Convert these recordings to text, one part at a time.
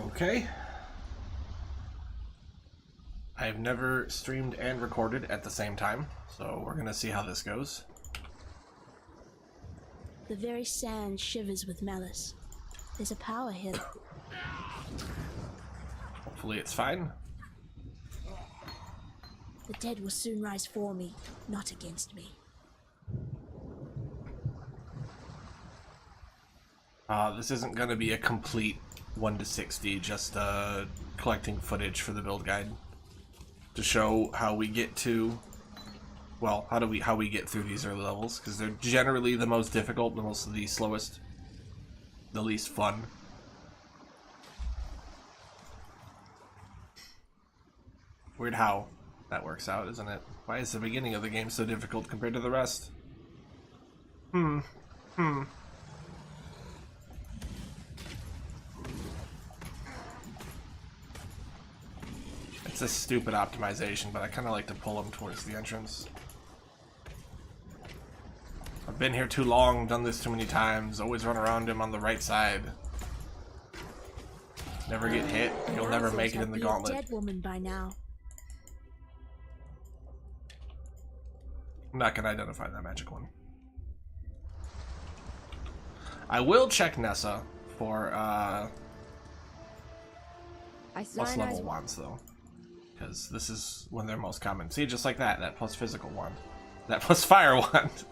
Okay. I've never streamed and recorded at the same time, so we're gonna see how this goes. The very sand shivers with malice. There's a power here. Hopefully it's fine. The dead will soon rise for me, not against me. This isn't gonna be a complete 1 to 60, just collecting footage for the build guide to show how we get to, well, how we get through these early levels, because they're generally the most difficult, the slowest, the least fun. Weird how that works out, isn't it? Why is the beginning of the game so difficult compared to the rest? It's a stupid optimization, but I kind of like to pull them towards the entrance. I've been here too long, done this too many times, always run around him on the right side. Never get hit, you'll never make it in the gauntlet. Dead woman by now. I'm not gonna identify that magic one. I will check Nessa for plus level wands though, because this is when they're most common. See, just like that plus physical wand, that plus fire wand.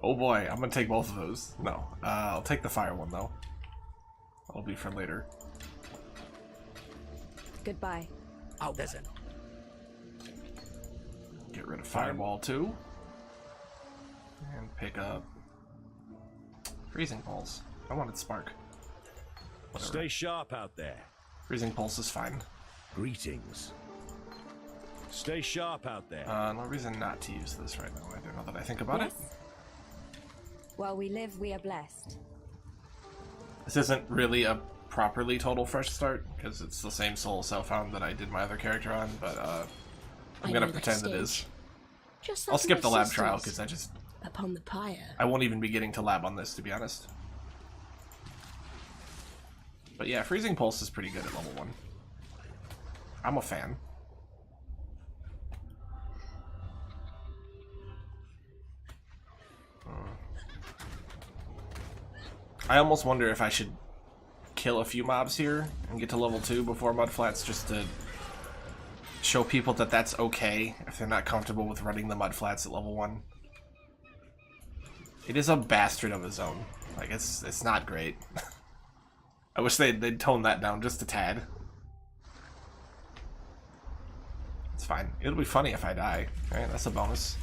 Oh boy, I'm gonna take both of those. No, I'll take the fire one though. That'll be for later. Goodbye. Auf Wiedersehen. Get rid of fireball too, and pick up freezing pulse. I wanted spark. Whatever. Stay sharp out there. Freezing pulse is fine. Greetings. Stay sharp out there. No reason not to use this right now either, now that I think about it. While we live, we are blessed. This isn't really a properly total fresh start, because it's the same soul self-found that I did my other character on, but I'm gonna pretend it is. Just like I'll skip my the lab sisters. trial, because Upon the pyre. I won't even be getting to lab on this, to be honest. But yeah, freezing pulse is pretty good at level 1. I'm a fan. I almost wonder if I should kill a few mobs here and get to level 2 before mudflats, just to show people that that's okay if they're not comfortable with running the mudflats at level 1. It is a bastard of a zone. Like, it's not great. I wish they'd tone that down just a tad. It's fine. It'll be funny if I die. Alright, that's a bonus.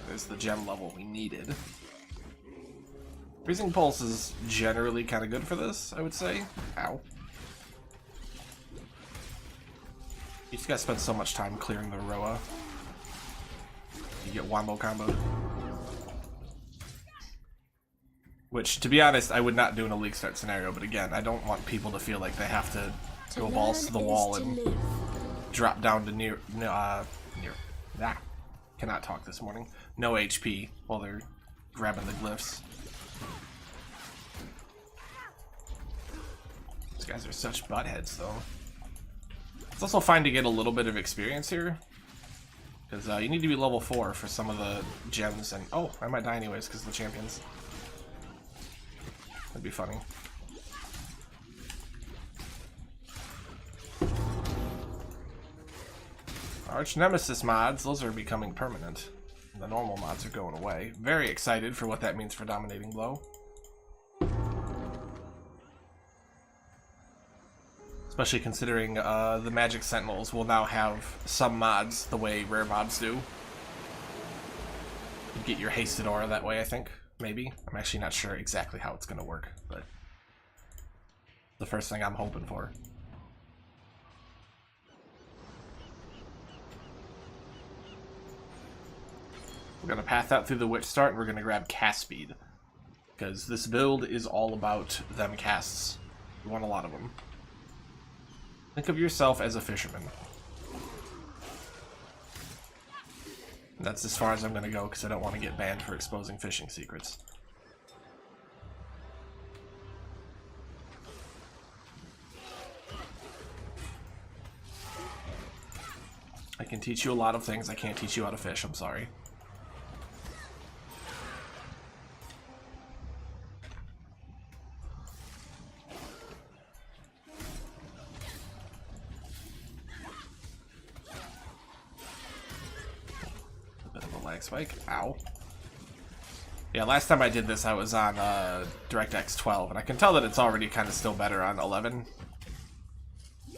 There's the gem level we needed. Freezing Pulse is generally kind of good for this, I would say. Ow. You just gotta spend so much time clearing the Roa. You get wombo comboed. Which, to be honest, I would not do in a league start scenario, but again, I don't want people to feel like they have to go balls to the wall and drop down to cannot talk this morning. No HP while they're grabbing the glyphs. These guys are such buttheads, though. It's also fine to get a little bit of experience here, because you need to be level 4 for some of the gems, and oh, I might die anyways because of the champions. That'd be funny. Arch Nemesis mods, those are becoming permanent. The normal mods are going away. Very excited for what that means for Dominating Blow. Especially considering the Magic Sentinels will now have some mods the way rare mobs do. You get your hasted aura that way, I think. Maybe. I'm actually not sure exactly how it's going to work, but the first thing I'm hoping for. We're going to path out through the Witch Start, and we're going to grab cast speed, because this build is all about them casts. You want a lot of them. Think of yourself as a fisherman. That's as far as I'm going to go because I don't want to get banned for exposing fishing secrets. I can teach you a lot of things. I can't teach you how to fish. I'm sorry. Spike. Ow. Yeah, last time I did this I was on DirectX 12, and I can tell that it's already kind of still better on 11.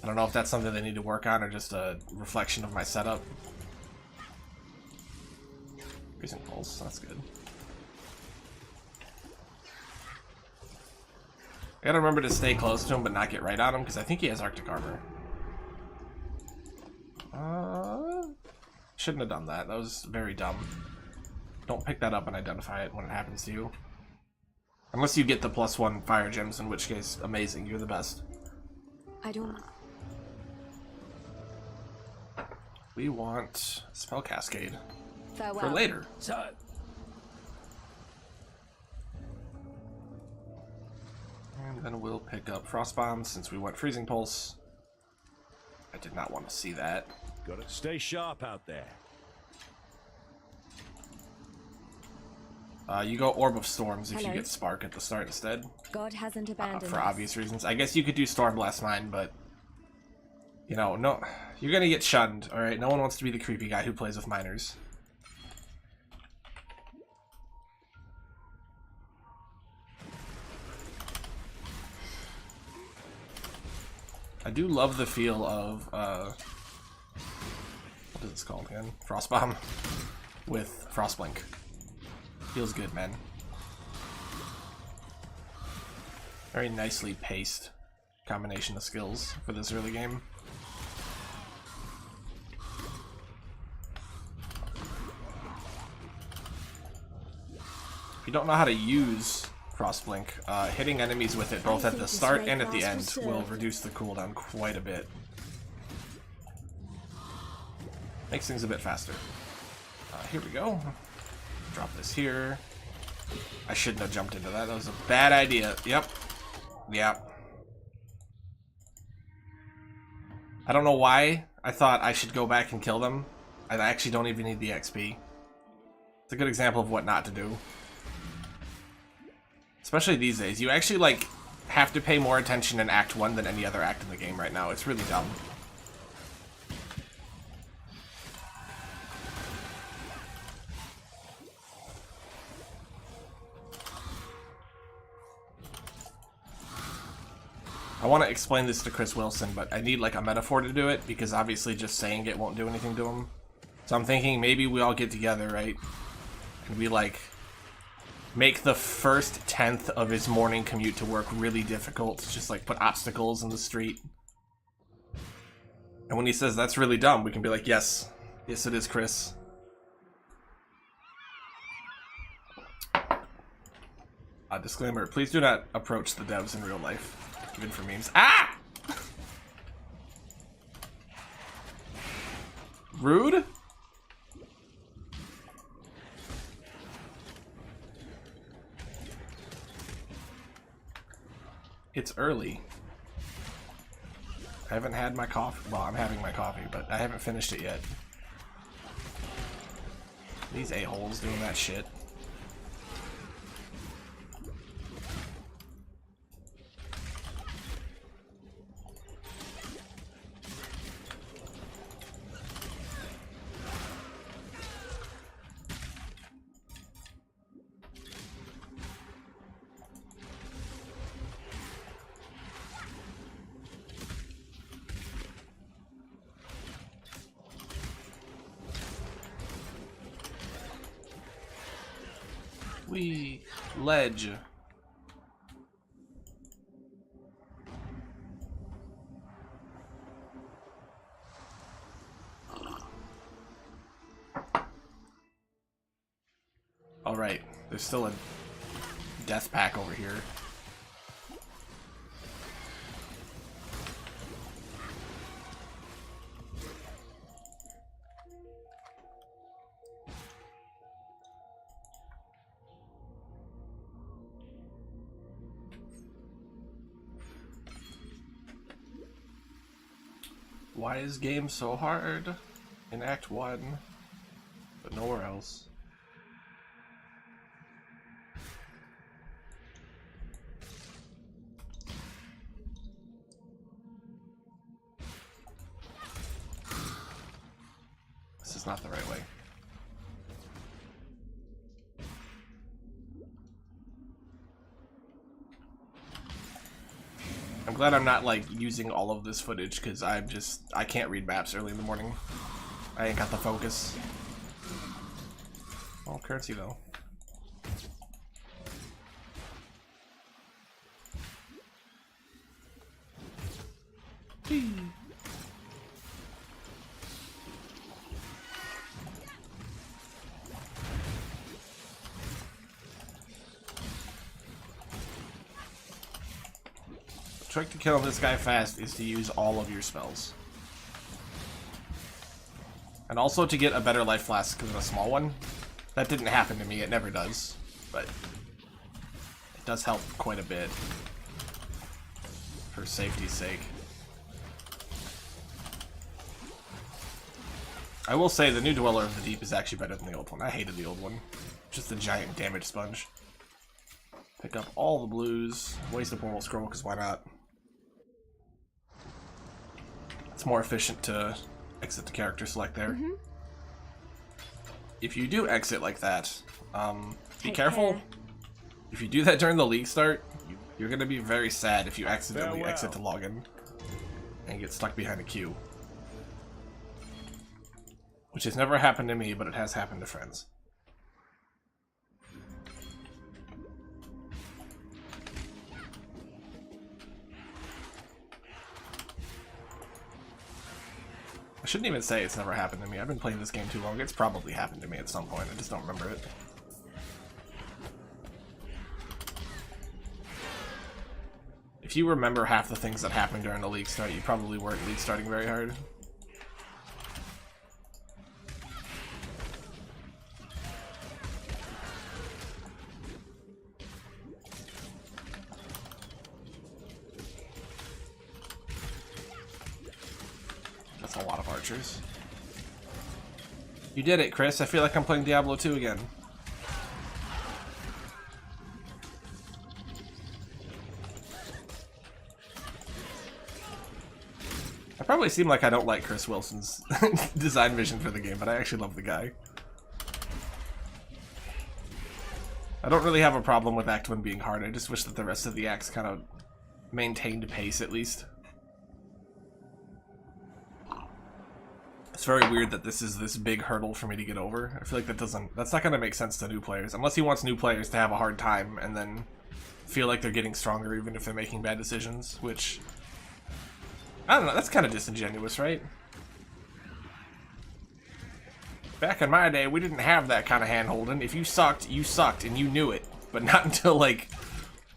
I don't know if that's something they need to work on or just a reflection of my setup. Freezing pulse, that's good. I gotta remember to stay close to him but not get right on him because I think he has Arctic armor. Shouldn't have done that. That was very dumb. Don't pick that up and identify it when it happens to you. Unless you get the +1 fire gems, in which case, amazing. You're the best. I don't... We want Spell Cascade. Farewell. For later. So, And then we'll pick up Frost Bomb since we went Freezing Pulse. I did not want to see that. gotta stay sharp out there. You go Orb of Storms if Hello. you get Spark at the start instead. God hasn't abandoned For us. obvious reasons. I guess you could do Storm Blast Mine, but... You know, no... You're gonna get shunned, alright? No one wants to be the creepy guy who plays with miners. I do love the feel of, what is this called again? Frostbomb with Frostblink. Feels good, man. Very nicely paced combination of skills for this early game. If you don't know how to use Frostblink, hitting enemies with it both at the start and at the end will reduce the cooldown quite a bit. Makes things a bit faster. Here we go. Drop this here. I shouldn't have jumped into that. That was a bad idea. Yep. Yep. I don't know why I thought I should go back and kill them. I actually don't even need the XP. It's a good example of what not to do. Especially these days. You actually, like, have to pay more attention in Act 1 than any other act in the game right now. It's really dumb. I want to explain this to Chris Wilson, but I need, like, a metaphor to do it, because obviously just saying it won't do anything to him. So I'm thinking maybe we all get together, right? And we, like, make the first 10th of his morning commute to work really difficult. Just, like, put obstacles in the street. And when he says that's really dumb, we can be like, yes. Yes, it is, Chris. Disclaimer, please do not approach the devs in real life. Even for memes. Ah! Rude? It's early. I haven't had my coffee. Well, I'm having my coffee, but I haven't finished it yet. These a-holes doing that shit. Ledge. All right, there's still a death pack over here. Why is game so hard in Act 1, but nowhere else? This is not the right way. I'm glad I'm not like using all of this footage because I can't read maps early in the morning. I ain't got the focus. Oh, currency though. The trick to kill this guy fast is to use all of your spells. And also to get a better life flask than a small one. That didn't happen to me, it never does. But it does help quite a bit. For safety's sake. I will say the new Dweller of the Deep is actually better than the old one. I hated the old one. Just a giant damage sponge. Pick up all the blues. Waste a portal scroll, because why not? It's more efficient to exit the character select there. If you do exit like that, be careful. care. If you do that during the league start, you're going to be very sad if you accidentally exit to login and get stuck behind a queue. Which has never happened to me, but it has happened to friends. I shouldn't even say it's never happened to me. I've been playing this game too long. It's probably happened to me at some point. I just don't remember it. If you remember half the things that happened during the league start, you probably weren't league starting very hard. That's a lot of archers. You did it, Chris. I feel like I'm playing Diablo 2 again. I probably seem like I don't like Chris Wilson's design vision for the game, but I actually love the guy. I don't really have a problem with Act 1 being hard. I just wish that the rest of the acts kind of maintained pace at least. It's very weird that this is this big hurdle for me to get over. I feel like that's not going to make sense to new players. Unless he wants new players to have a hard time and then feel like they're getting stronger even if they're making bad decisions, which, I don't know, that's kind of disingenuous, right? Back in my day, we didn't have that kind of hand-holding. If you sucked, and you knew it. But not until, like,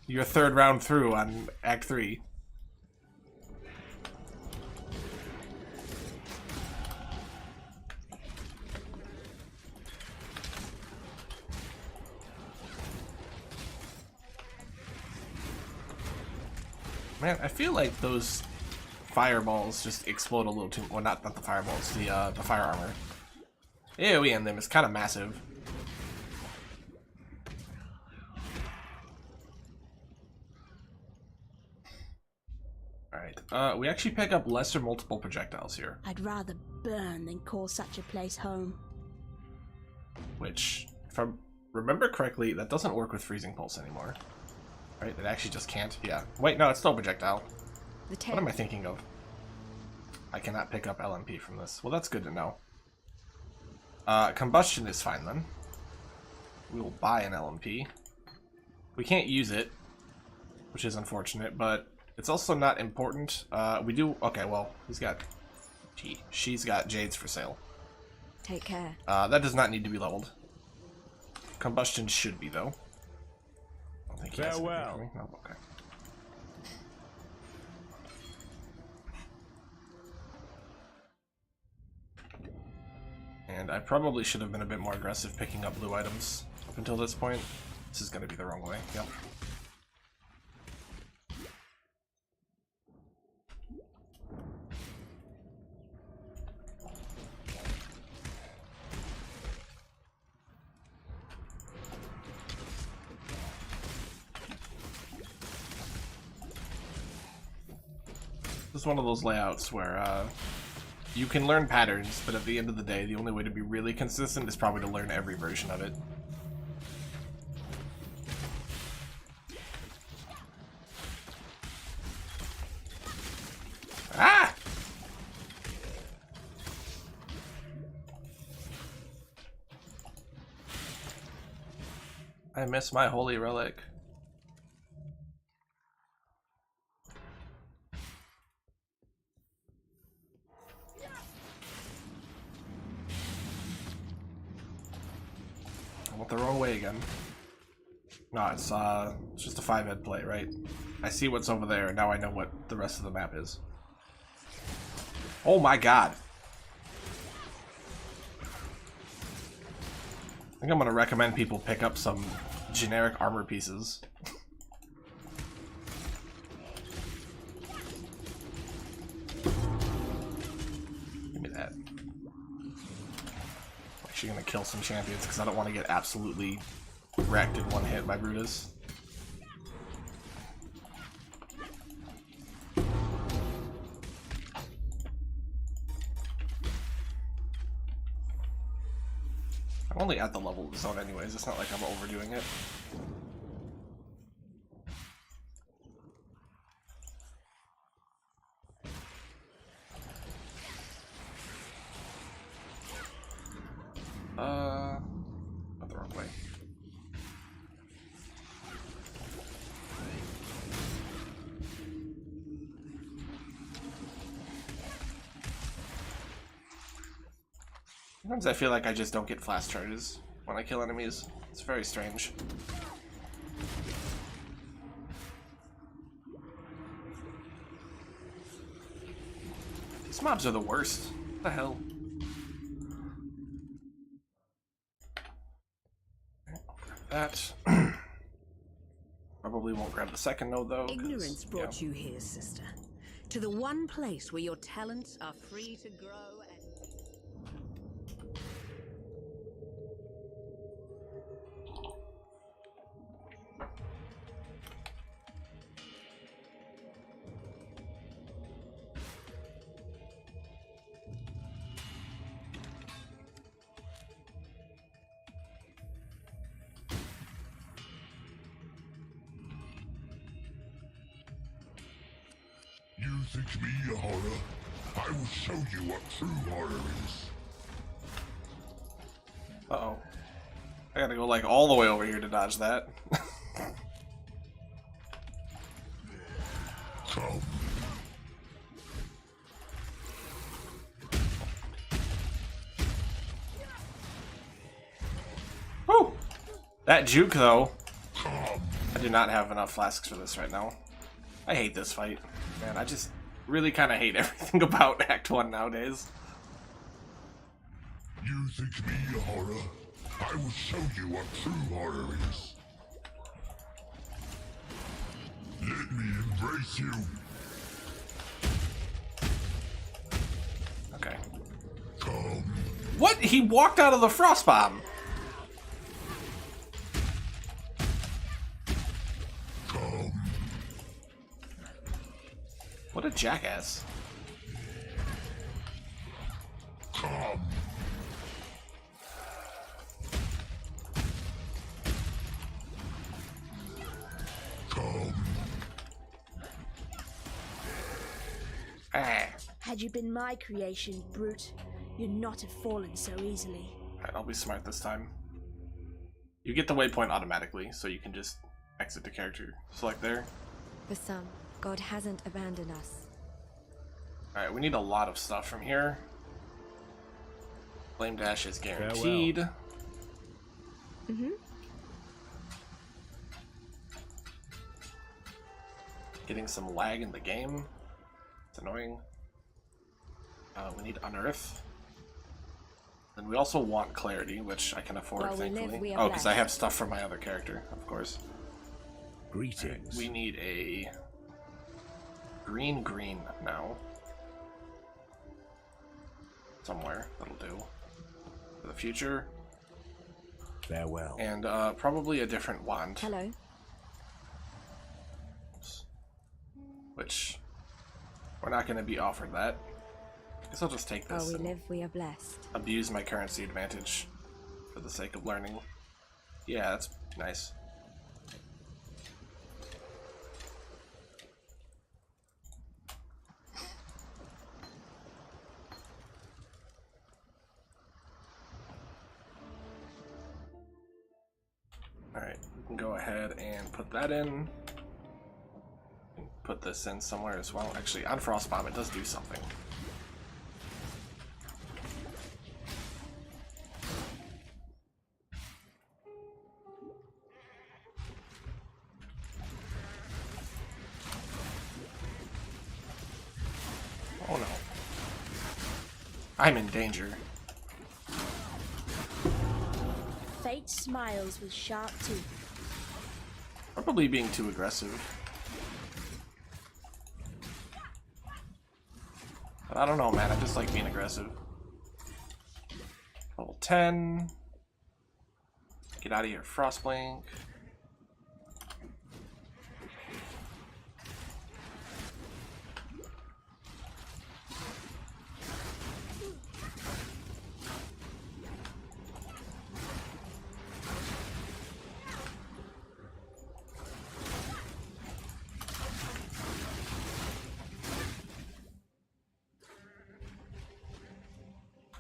your third round through on Act 3. Man, I feel like those fireballs just explode a little too. Well, not the fireballs, the fire armor. AoE in them is kind of massive. Alright, we actually pick up lesser multiple projectiles here. I'd rather burn than call such a place home. Which, if I remember correctly, that doesn't work with Freezing Pulse anymore. Right, it actually just can't. Yeah. Wait, no, it's still a projectile. What am I thinking of? I cannot pick up LMP from this. Well, that's good to know. Combustion is fine then. We will buy an LMP. We can't use it, which is unfortunate, but it's also not important. We do. Okay, well, she's got Jades for sale. Take care. That does not need to be leveled. Combustion should be though. I don't think he has anything for me. No, okay. And I probably should have been a bit more aggressive picking up blue items up until this point. This is going to be the wrong way. Yep. This is one of those layouts where you can learn patterns, but at the end of the day, the only way to be really consistent is probably to learn every version of it. Ah! I miss my holy relic. I went the wrong way again. No, it's just a 5-head play, right? I see what's over there, and now I know what the rest of the map is. Oh my god! I think I'm gonna recommend people pick up some generic armor pieces. Give me that. I'm actually gonna kill some champions because I don't want to get absolutely wrecked in one hit by Brutus. I'm only at the level of the zone anyways, it's not like I'm overdoing it. Went the wrong way. Sometimes I feel like I just don't get flash charges when I kill enemies. It's very strange. These mobs are the worst. What the hell? That. Probably won't grab the second node though. Ignorance brought you here, sister. To the one place where your talents are free to grow and... You think me a horror? I will show you what true horror is. Uh-oh. I gotta go like all the way over here to dodge that. Come. Woo! That juke though. Come. I do not have enough flasks for this right now. I hate this fight. Man, I just really kind of hate everything about Act 1 nowadays. You think me a horror? I will show you what true horror is. Let me embrace you. Okay. Come. What? He walked out of the frost bomb. Come. What a jackass. Come. Come. Ah. Had you been my creation, brute, you'd not have fallen so easily. Alright, I'll be smart this time. You get the waypoint automatically, so you can just exit the character select there. For some, God hasn't abandoned us. Alright, we need a lot of stuff from here. Flame dash is guaranteed. Mm-hmm. Getting some lag in the game. It's annoying. We need unearth. And we also want clarity, which I can afford, While we live, thankfully. we are Oh, because I blessed. have stuff from my other character, of course. Greetings. We need a green now. Somewhere, that'll do. For the future. Farewell. And probably a different wand. Hello. Which We're not going to be offered that. Guess I'll just take While this we and live, we are blessed. abuse my currency advantage for the sake of learning. Yeah, that's nice. Alright, we can go ahead and put that in. Put this in somewhere as well. Actually, on Frost Bomb, it does do something. Oh no. I'm in danger. Fate smiles with sharp teeth. Probably being too aggressive. But I don't know, man. I just like being aggressive. Level 10. Get out of here, Frostblink.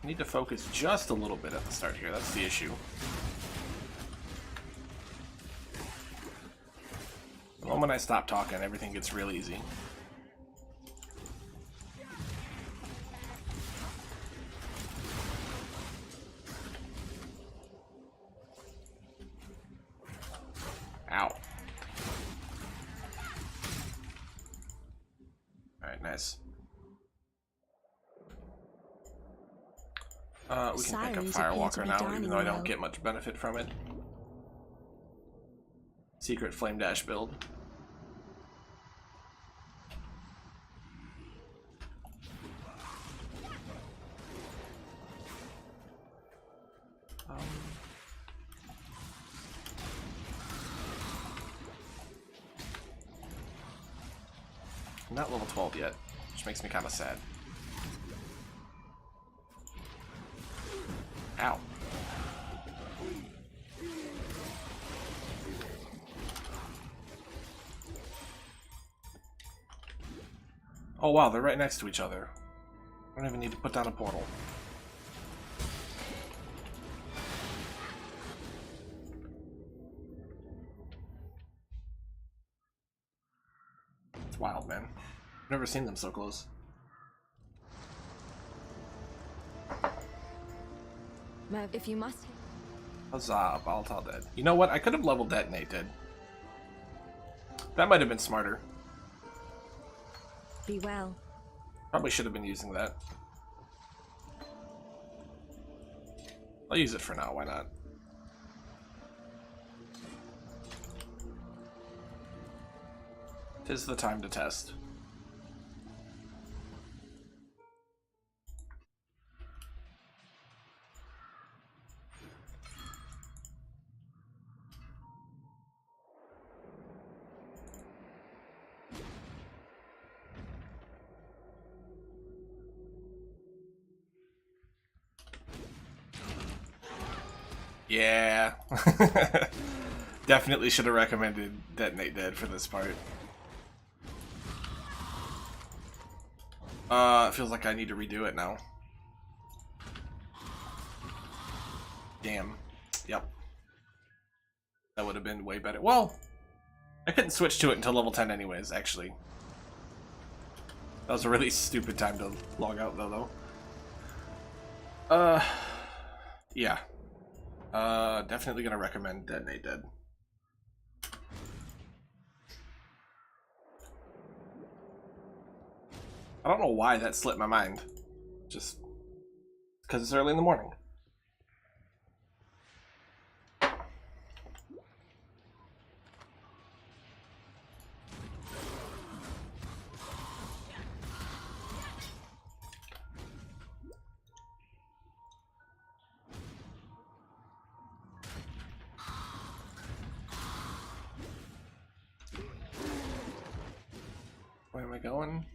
I need to focus just a little bit at the start here. That's the issue. The moment I stop talking, everything gets real easy. Ow. Alright, nice. We can pick up Sirens appear to Firewalker be now, dining even though I don't well. get much benefit from it. Secret Flame Dash build. I'm not level 12 yet, which makes me kind of sad. Ow. Oh wow, they're right next to each other. I don't even need to put down a portal. It's wild, man. I've never seen them so close. Merv, if you must. Huzzah, Baltal dead. You know what? I could have leveled Detonate dead. That might have been smarter. Be well. Probably should have been using that. I'll use it for now, why not? Tis the time to test. Yeah. Definitely should have recommended Detonate Dead for this part. It feels like I need to redo it now. Damn. Yep. That would have been way better. Well, I couldn't switch to it until level 10 anyways, actually. That was a really stupid time to log out, though. Yeah. Definitely gonna recommend Detonate Dead. I don't know why that slipped my mind. Just because it's early in the morning. Where am I going?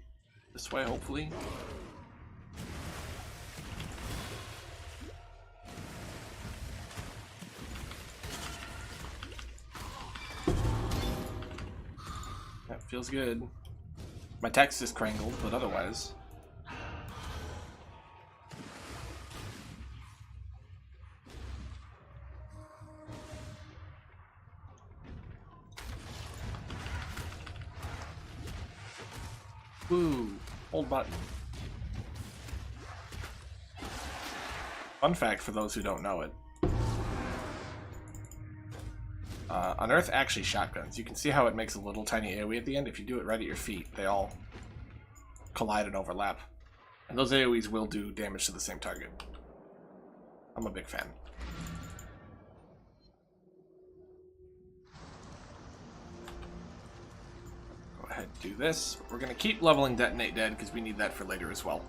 This way, hopefully. That feels good. My text is crangled, but otherwise. Woo! Hold button. Fun fact for those who don't know it. Unearth actually shotguns. You can see how it makes a little tiny AoE at the end. If you do it right at your feet, they all collide and overlap. And those AoEs will do damage to the same target. I'm a big fan. Go ahead and do this. We're going to keep leveling Detonate Dead because we need that for later as well.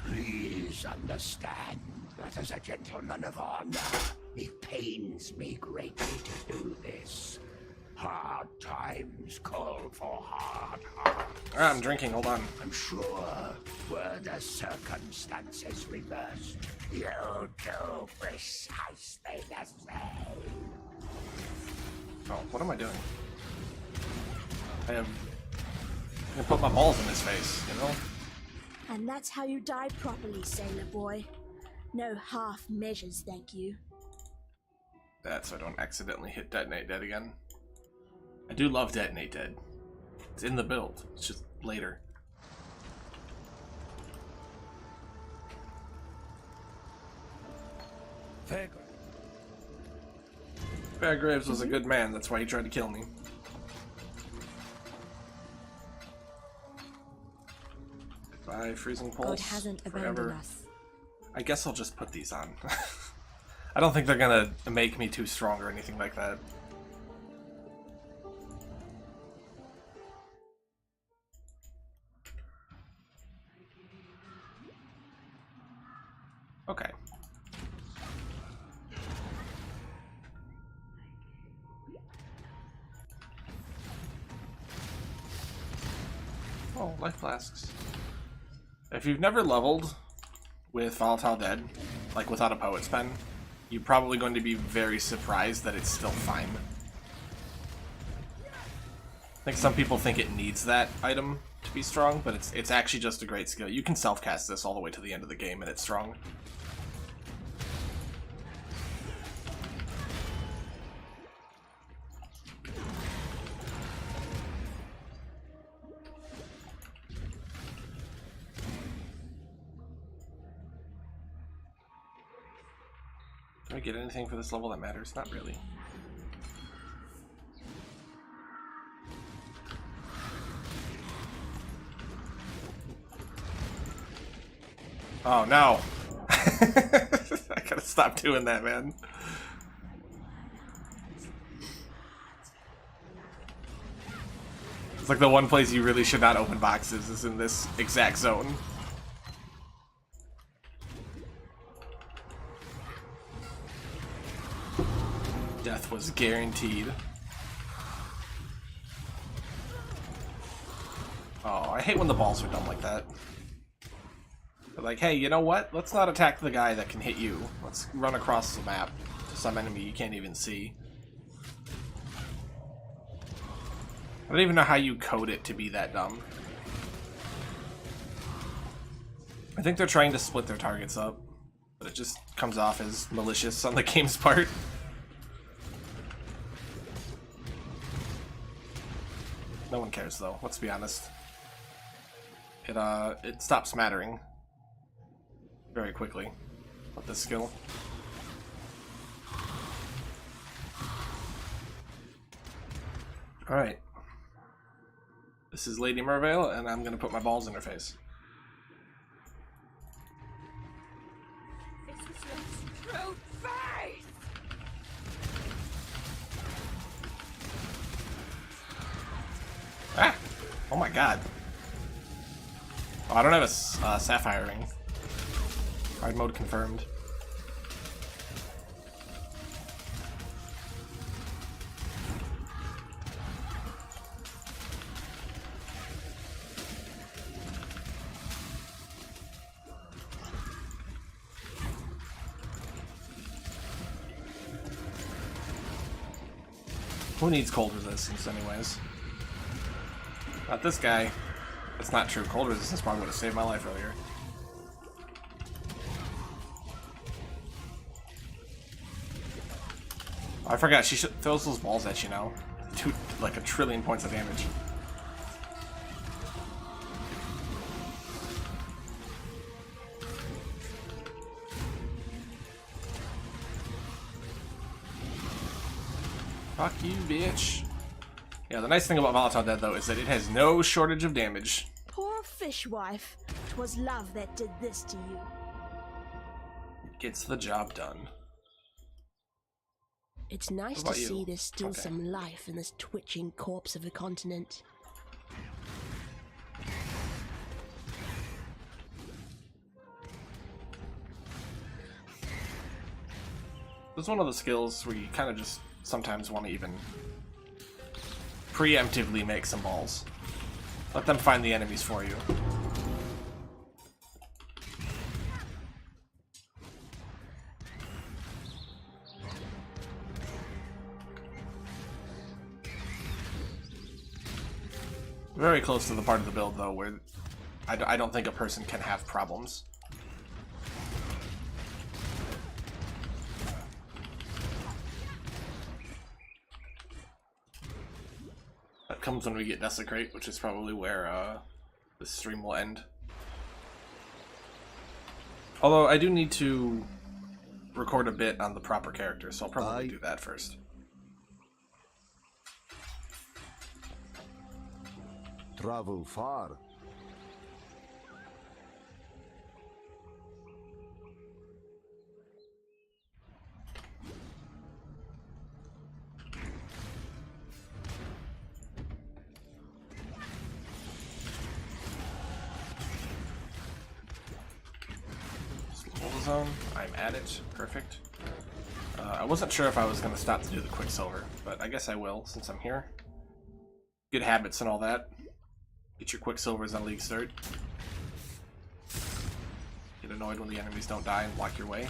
Please understand that as a gentleman of honor, it pains me greatly to do this. Hard times call for hard hearts. I'm drinking, hold on. I'm sure were the circumstances reversed, you'll do precisely the same. Oh, what am I doing? I'm gonna put my balls in his face, you know? And that's how you die properly, sailor boy. No half measures, thank you. That so I don't accidentally hit Detonate Dead again. I do love Detonate Dead. It's in the build. It's just later. Fairgraves was a good man. That's why he tried to kill me. Goodbye, freezing pulse. God hasn't abandoned forever. us. I guess I'll just put these on. I don't think they're gonna make me too strong or anything like that. Okay. Oh, life flasks. If you've never leveled with Volatile Dead, like without a Poet's Pen, you're probably going to be very surprised that it's still fine. I think some people think it needs that item to be strong, but it's actually just a great skill. You can self-cast this all the way to the end of the game and it's strong. Do I get anything for this level that matters? Not really. Oh no! I gotta stop doing that, man. It's like the one place you really should not open boxes is in this exact zone. Death was guaranteed. Oh, I hate when the balls are dumb like that. They're like, hey, you know what? Let's not attack the guy that can hit you. Let's run across the map to some enemy you can't even see. I don't even know how you code it to be that dumb. I think they're trying to split their targets up, but it just comes off as malicious on the game's part. No one cares though, let's be honest. It stops mattering very quickly with this skill. Alright. This is Lady Mervale, and I'm gonna put my balls in her face. This is your true face! Ah! Oh my god. Oh, I don't have a Sapphire ring. Hard mode confirmed. Who needs cold resistance anyways? Not this guy. That's not true. Cold resistance probably would have saved my life earlier. Oh, I forgot, she throws those balls at you now. Do like 1 trillion points of damage. Fuck you, bitch. Yeah, the nice thing about Molotov Dead, though, is that it has no shortage of damage. Poor fishwife. 'Twas love that did this to you. It gets the job done. It's nice What to about you? see there's still Okay. some life in this twitching corpse of a continent. This is one of the skills where you kind of just sometimes want to even preemptively make some balls. Let them find the enemies for you. Very close to the part of the build, though, where I don't think a person can have problems. That comes when we get Desecrate, which is probably where the stream will end. Although I do need to record a bit on the proper character, so I'll probably do that first. Travel far. Slow zone. I'm at it. Perfect. I wasn't sure if I was going to stop to do the Quicksilver, but I guess I will since I'm here. Good habits and all that. Get your Quicksilvers on League Start. Get annoyed when the enemies don't die and block your way.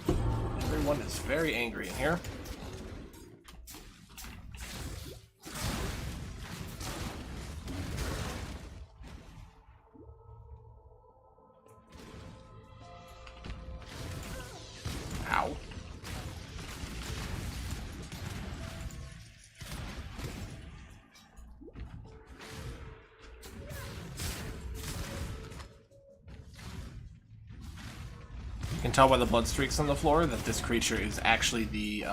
Everyone is very angry in here. Ow. You can tell by the blood streaks on the floor that this creature is actually the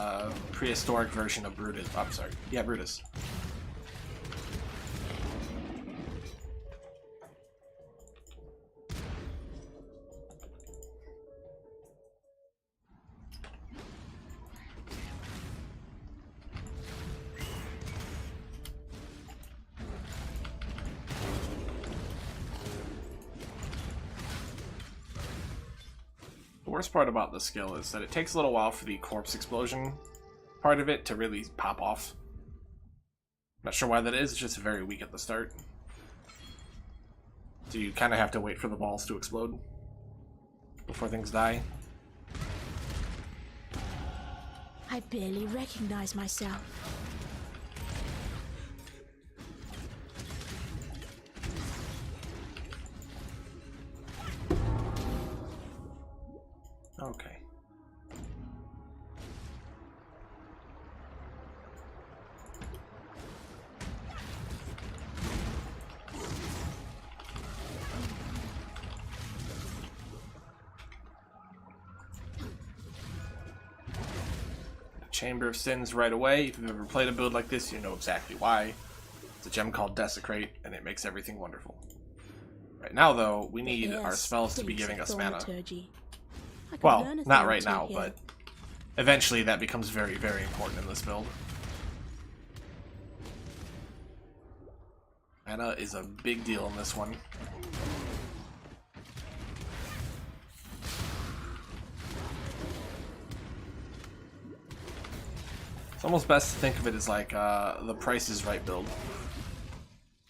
prehistoric version of Brutus. I'm sorry. Yeah, Brutus. The worst part about this skill is that it takes a little while for the corpse explosion part of it to really pop off. Not sure why that is, it's just very weak at the start. So you kind of have to wait for the balls to explode before things die. I barely recognize myself. Okay. Chamber of Sins right away. If you've ever played a build like this, you know exactly why. It's a gem called Desecrate, and it makes everything wonderful. Right now, though, we need The air our spells to be stinks giving of us mana. thaumaturgy. I could Well, learn a thing not or right two now, here. but eventually that becomes very, very important in this build. Mana is a big deal in this one. It's almost best to think of it as like the Price is Right build.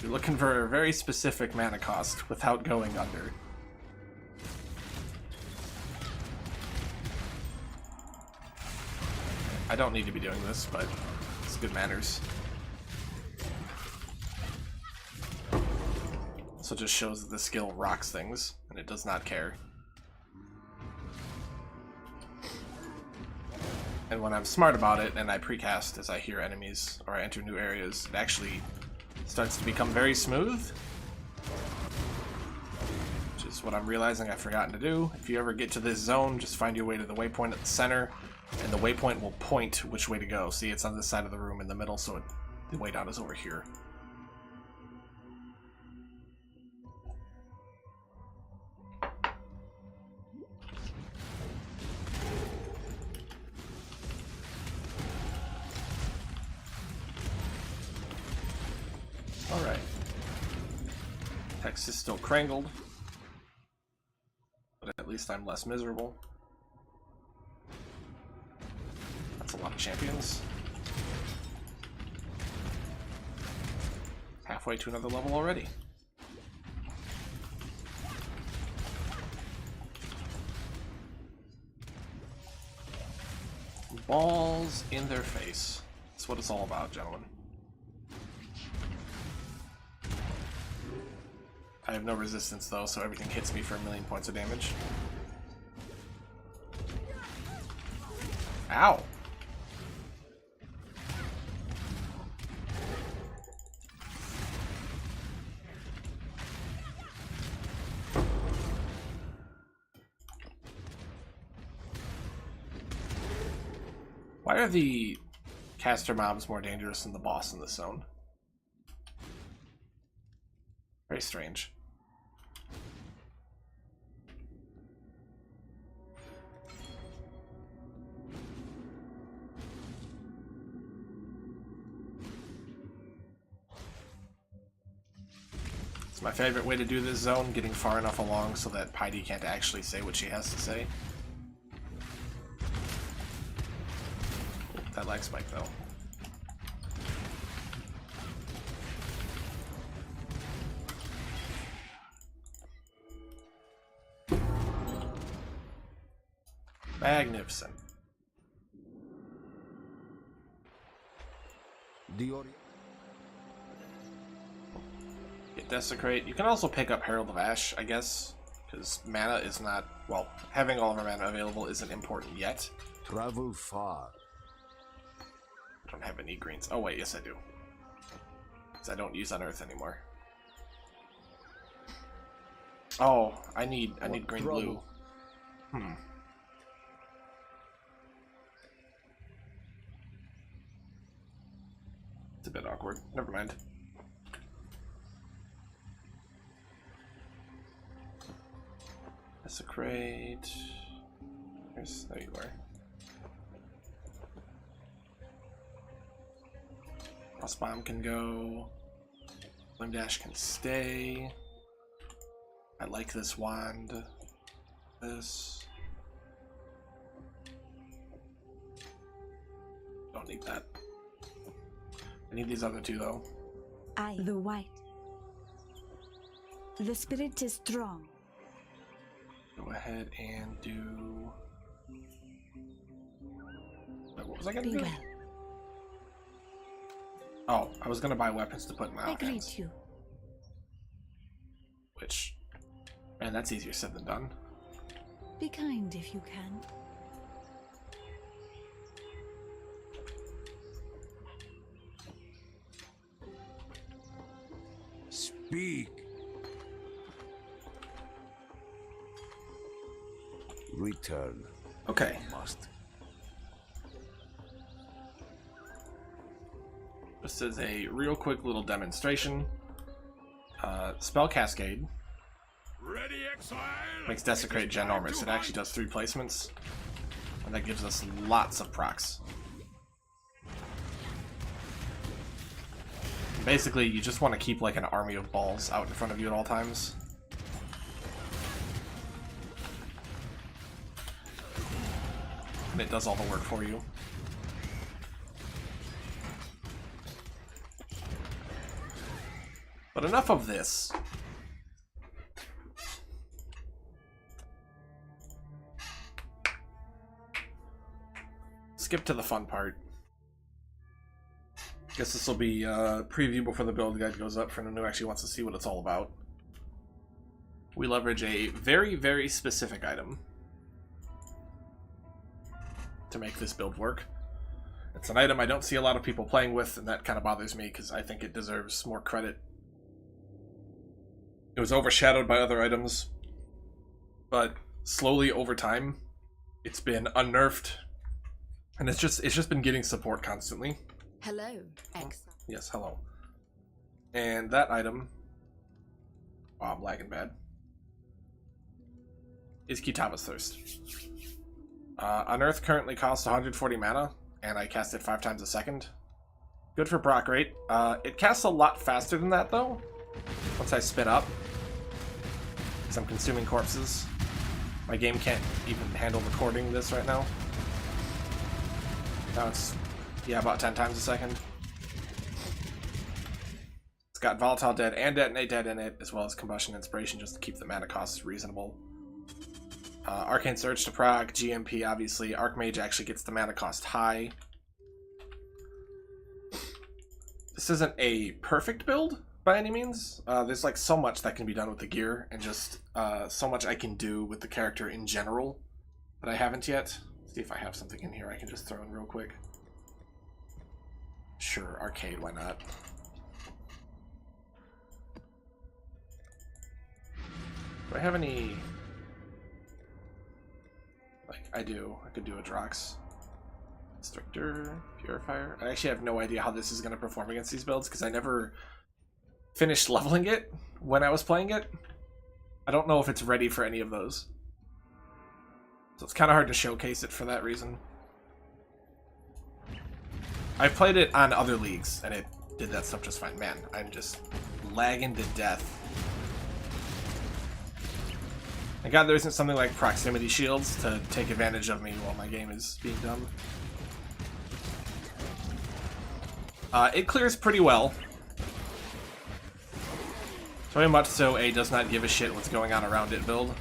You're looking for a very specific mana cost without going under. I don't need to be doing this, but it's good manners. So it just shows that the skill rocks things, and it does not care. And when I'm smart about it, and I precast as I hear enemies, or I enter new areas, it actually starts to become very smooth. Which is what I'm realizing I've forgotten to do. If you ever get to this zone, just find your way to the waypoint at the center, and the waypoint will point which way to go. See, it's on this side of the room in the middle, so the way down is over here. Alright. Hex is still crangled, but at least I'm less miserable. That's a lot of champions. Halfway to another level already. Balls in their face. That's what it's all about, gentlemen. I have no resistance though, so everything hits me for 1,000,000 points of damage. Ow! Why are the caster mobs more dangerous than the boss in this zone? Very strange. It's my favorite way to do this zone, getting far enough along so that Piety can't actually say what she has to say. That lag spike though. Magnificent. Get Desecrate. You can also pick up Herald of Ash, I guess, because mana is not, well, having all of our mana available isn't important yet. Travel far. I don't have any greens. Oh wait, yes I do. Because I don't use Unearth anymore. Oh, I need green blue. It's a bit awkward. Never mind. Desecrate. There you are. Frost Bomb can go. Flame Dash can stay. I like this wand. This. Don't need that. I need these other two though. The white. The spirit is strong. Go ahead and do. Wait, what was I gonna do? Well. Oh, I was gonna buy weapons to put in my I offense. greet you. Which, man, that's easier said than done. Be kind if you can. Speak. Return. Okay. Must. This is a real quick little demonstration. Spell Cascade Ready, Exile? makes Desecrate ginormous. It actually does 3 placements, and that gives us lots of procs. Basically, you just want to keep like an army of balls out in front of you at all times. And it does all the work for you. But enough of this. skip to the fun part. Guess this will be a preview before the build guide goes up for anyone who actually wants to see what it's all about. We leverage a very, very specific item to make this build work. It's an item I don't see a lot of people playing with, and that kind of bothers me because I think it deserves more credit. It was overshadowed by other items, but slowly over time, it's been unnerfed, and it's just been getting support constantly. Hello, Exile. Yes, hello. And that item, wow, I'm lagging bad, is Kitava's Thirst. Unearth currently costs 140 mana, and I cast it 5 times a second. Good for proc rate. It casts a lot faster than that, though, once I spin up, because I'm consuming corpses. My game can't even handle recording this right now. Now it's, yeah, about 10 times a second. It's got Volatile Dead and Detonate Dead in it, as well as Combustion Inspiration, just to keep the mana costs reasonable. Arcane Surge to proc, GMP obviously. Archmage actually gets the mana cost high. This isn't a perfect build by any means. There's like so much that can be done with the gear, and just so much I can do with the character in general that I haven't yet. See if I have something in here I can just throw in real quick. Sure, arcade, why not? Do I have any... Like, I do. I could do a Drox. Constrictor, Purifier. I actually have no idea how this is going to perform against these builds, because I never finished leveling it when I was playing it. I don't know if it's ready for any of those. So it's kind of hard to showcase it for that reason. I've played it on other leagues, and it did that stuff just fine. Man, I'm just lagging to death. Thank God there isn't something like proximity shields to take advantage of me while my game is being done. It clears pretty well. Very much so a does not give a shit what's going on around it build.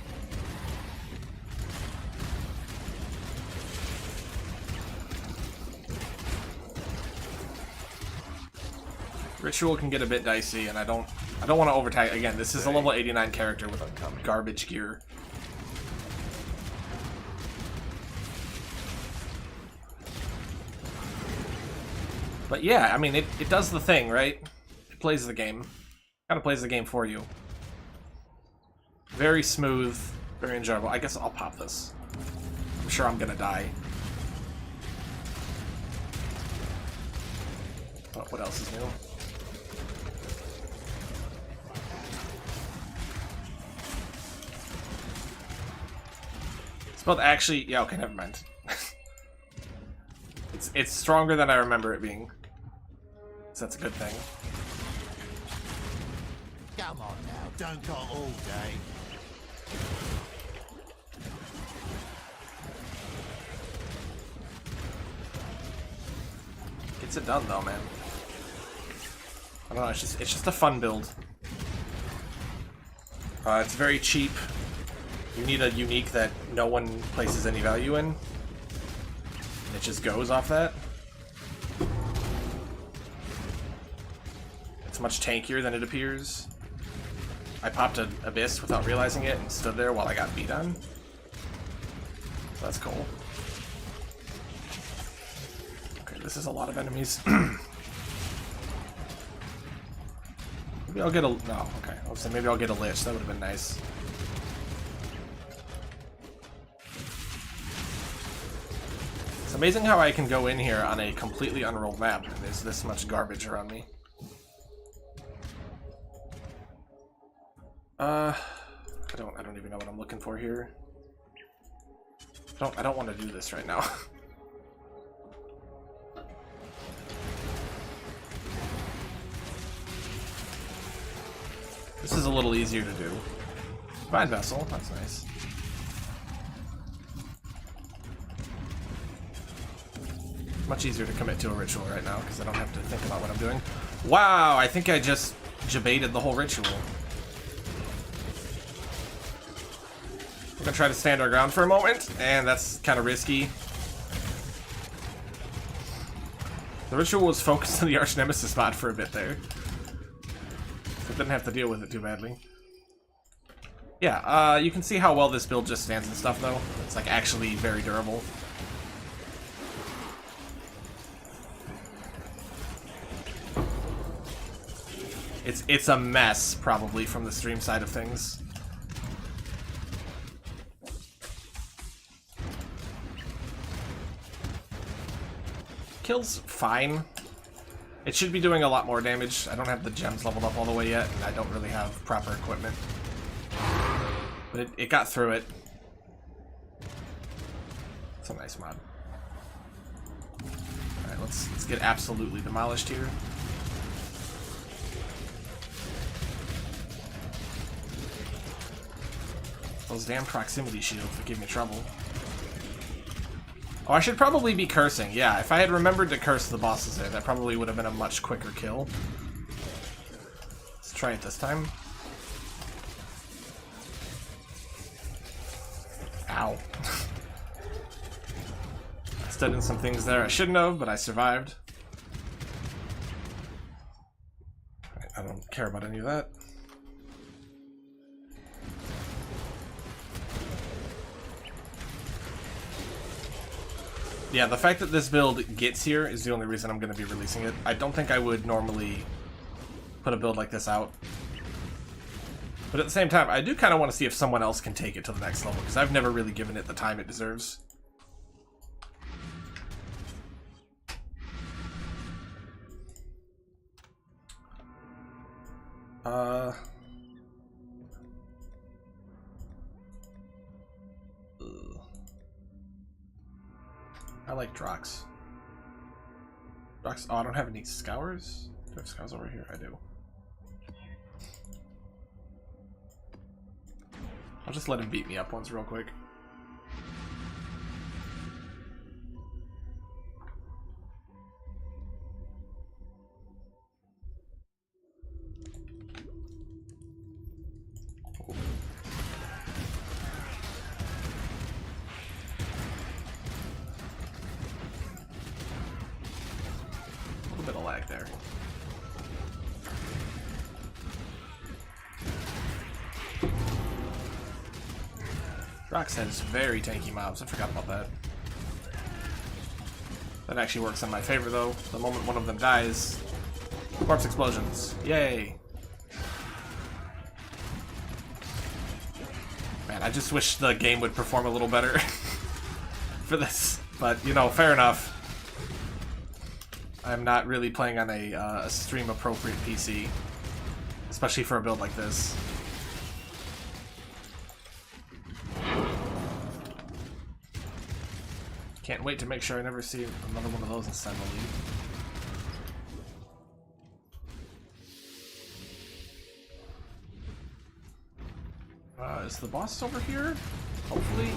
Ritual can get a bit dicey, and I don't want to overtake. Again, this is a level 89 character with garbage gear. But yeah, I mean, it does the thing, right? It plays the game. Kind of plays the game for you. Very smooth, very enjoyable. I guess I'll pop this. I'm sure I'm gonna die. Oh, what else is new? It's both actually, yeah, okay, never mind. It's stronger than I remember it being. So that's a good thing. Come on now, don't go all day. Gets it done though, man. I don't know, it's just a fun build. It's very cheap. You need a unique that no one places any value in. And it just goes off that. It's much tankier than it appears. I popped an Abyss without realizing it and stood there while I got beat on. So that's cool. Okay, this is a lot of enemies. Maybe I'll get a... No, okay. I was saying maybe I'll get a Lich. That would have been nice. It's amazing how I can go in here on a completely unrolled map and there's this much garbage around me. I don't even know what I'm looking for here. I don't want to do this right now. This is a little easier to do. Divine Vessel, that's nice. Much easier to commit to a ritual right now because I don't have to think about what I'm doing. Wow, I think I just jebaited the whole ritual. We're gonna try to stand our ground for a moment, and that's kind of risky. The ritual was focused on the arch nemesis spot for a bit there. So didn't have to deal with it too badly. Yeah, you can see how well this build just stands and stuff, though. It's like actually very durable. It's a mess, probably, from the stream side of things. Kill's fine. It should be doing a lot more damage. I don't have the gems leveled up all the way yet, and I don't really have proper equipment. But it got through it. It's a nice mod. Alright, let's get absolutely demolished here. Those damn proximity shields that give me trouble. Oh, I should probably be cursing. Yeah, if I had remembered to curse the bosses there, that probably would have been a much quicker kill. Let's try it this time. Ow. Stood in some things there I shouldn't have, but I survived. Right, I don't care about any of that. Yeah, the fact that this build gets here is the only reason I'm going to be releasing it. I don't think I would normally put a build like this out. But at the same time, I do kind of want to see if someone else can take it to the next level, because I've never really given it the time it deserves. I like Drox. Drox. Oh, I don't have any scours? Do I have scours over here? I do. I'll just let him beat me up once real quick. There. Drox has very tanky mobs. I forgot about that. That actually works in my favor, though. The moment one of them dies, corpse explosions. Yay! Man, I just wish the game would perform a little better for this. But, you know, fair enough. I'm not really playing on a stream-appropriate PC, especially for a build like this. Can't wait to make sure I never see another one of those in Sentinel League. Is the boss over here? Hopefully.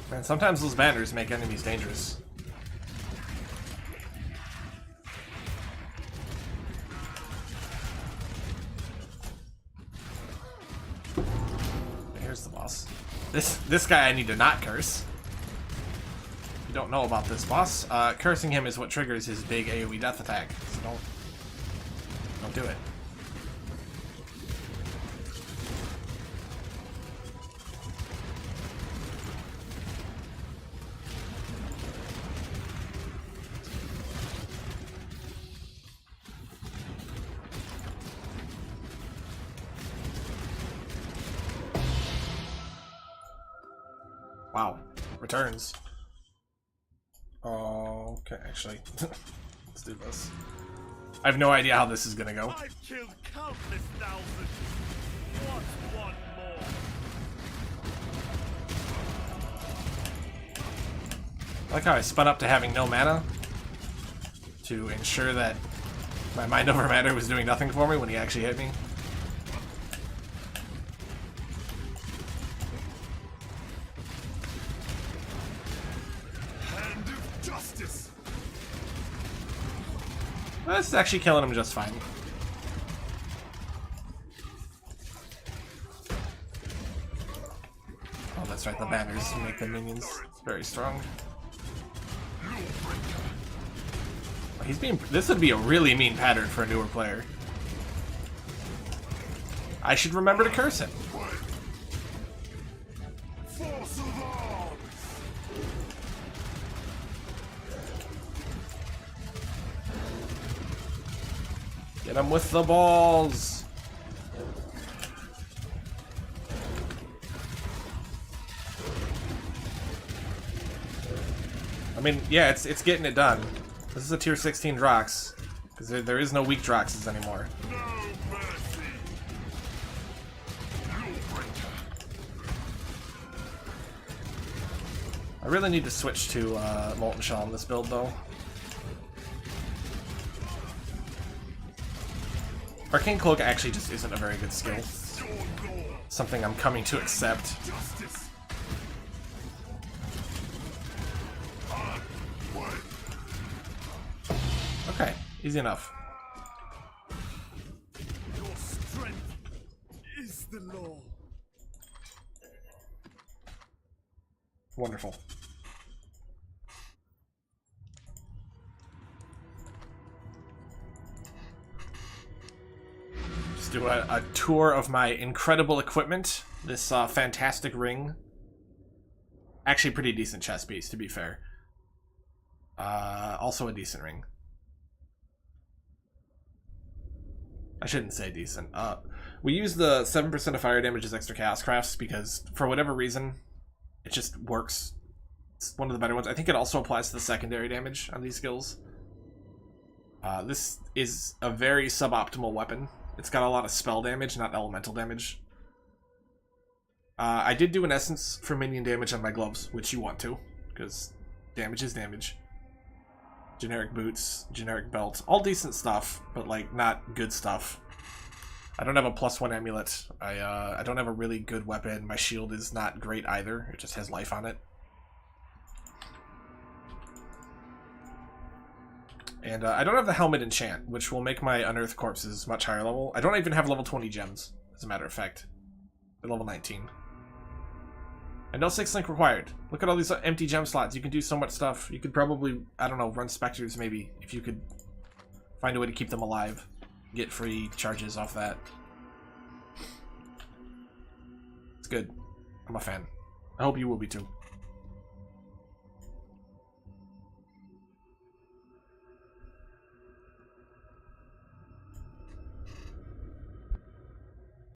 Man, sometimes those banners make enemies dangerous. Here's the boss. This guy I need to not curse. If you don't know about this boss, cursing him is what triggers his big AoE death attack. So don't do it. Wow, returns. Oh, okay, actually, let's do this. I have no idea how this is gonna go. I've killed countless thousands. What's one more? I like how I spun up to having no mana to ensure that my mind over matter was doing nothing for me when he actually hit me. Hand of justice. That's actually killing him just fine. Oh, that's right, the banners make the minions very strong. He's being. This would be a really mean pattern for a newer player. I should remember to curse him. Get him with the balls. I mean, yeah, it's getting it done. This is a tier 16 Drox, because there is no weak Droxes anymore. I really need to switch to Molten Shell on this build, though. Arcane Cloak actually just isn't a very good skill. Something I'm coming to accept. Okay, easy enough. Your strength is the law. Wonderful. Just do a tour of my incredible equipment. This fantastic ring. Actually, pretty decent chest piece, to be fair. Also a decent ring. I shouldn't say decent. We use the 7% of fire damage as extra chaos crafts because, for whatever reason, it just works. It's one of the better ones. I think it also applies to the secondary damage on these skills. This is a very suboptimal weapon. It's got a lot of spell damage, not elemental damage. I did do an essence for minion damage on my gloves, which you want to, because damage is damage. Generic boots, generic belt, all decent stuff, but like not good stuff. I don't have a +1 amulet. I don't have a really good weapon. My shield is not great either. It just has life on it. And I don't have the helmet enchant, which will make my unearthed corpses much higher level. I don't even have level 20 gems, as a matter of fact. They're level 19. And no 6 link required. Look at all these empty gem slots. You can do so much stuff. You could probably, I don't know, run specters maybe, if you could find a way to keep them alive. Get free charges off that. It's good. I'm a fan. I hope you will be too.